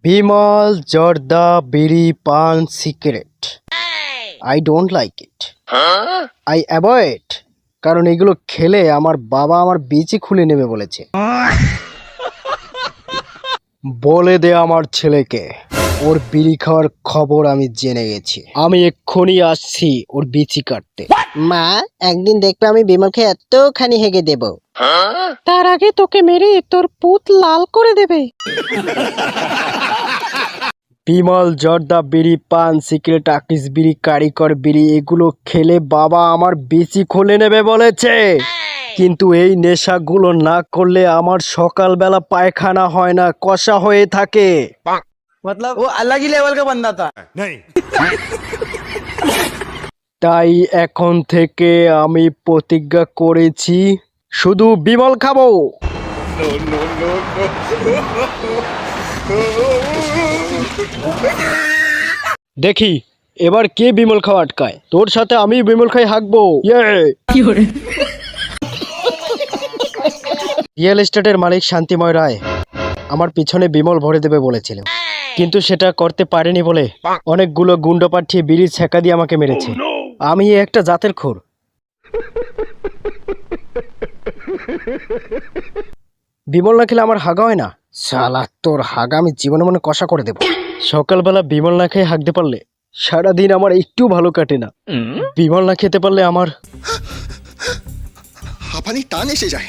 বিমল জর্দা বিড়ি পান cigarette I don't like it, I avoid, কারণ এগুলো খেলে আমার বাবা আমার বিচি খুলে নেবে বলেছে। বলে দে আমার ছেলেকে, ওর বিড়ি খাওয়ার খবর আমি জেনে গেছি। আমি এক্ষুনি আসছি ওর বিচি কাটতে। মা, একদিন দেখবে আমি বিমলকে এতখানি হেগে দেব, তার আগে তোকে মেরে তোর পুত লাল করে দেবে। বিমল জর্দা বিড়ি পান সিগারেট আকিস বিড়ি কারিকর বিড়ি এগুলো খেলে বাবা আমার বিচি খুলে নেবে বলেছে, কিন্তু এই নেশাগুলো না করলে আমার সকালবেলা পায়খানা হয় না, কষা হয়ে থাকে। मतलब वो अलग ही लेवल का बंदा था। তাই এখন থেকে আমি প্রতিজ্ঞা করেছি শুধু বিমল খাবো। দেখি এবার কে বিমল খাওয়া আটকায়। তোর সাথে আমি বিমল খাই হাঁকবো। রিয়েল এস্টেটের মালিক শান্তিময় রায় আমার পিছনে বিমল ভরে দেবে বলেছিল, কিন্তু সেটা করতে পারেনি বলে অনেকগুলো গুন্ডা পাঠিয়ে বিড়ি ছেঁকা দিয়ে আমাকে মেরেছে। আমি একটা জাতের খোর। বিমল না খেলে আমার হাগা হয় না। শালা তোর হাগা আমি জীবনে মনে কষা করে দেব। সকালবেলা বিমল না খেয়ে হাঁকতে পারলে সারাদিন আমার একটু ভালো কাটে না। বিমল না খেতে পারলে আমার হাঁপানি টান এসে যায়।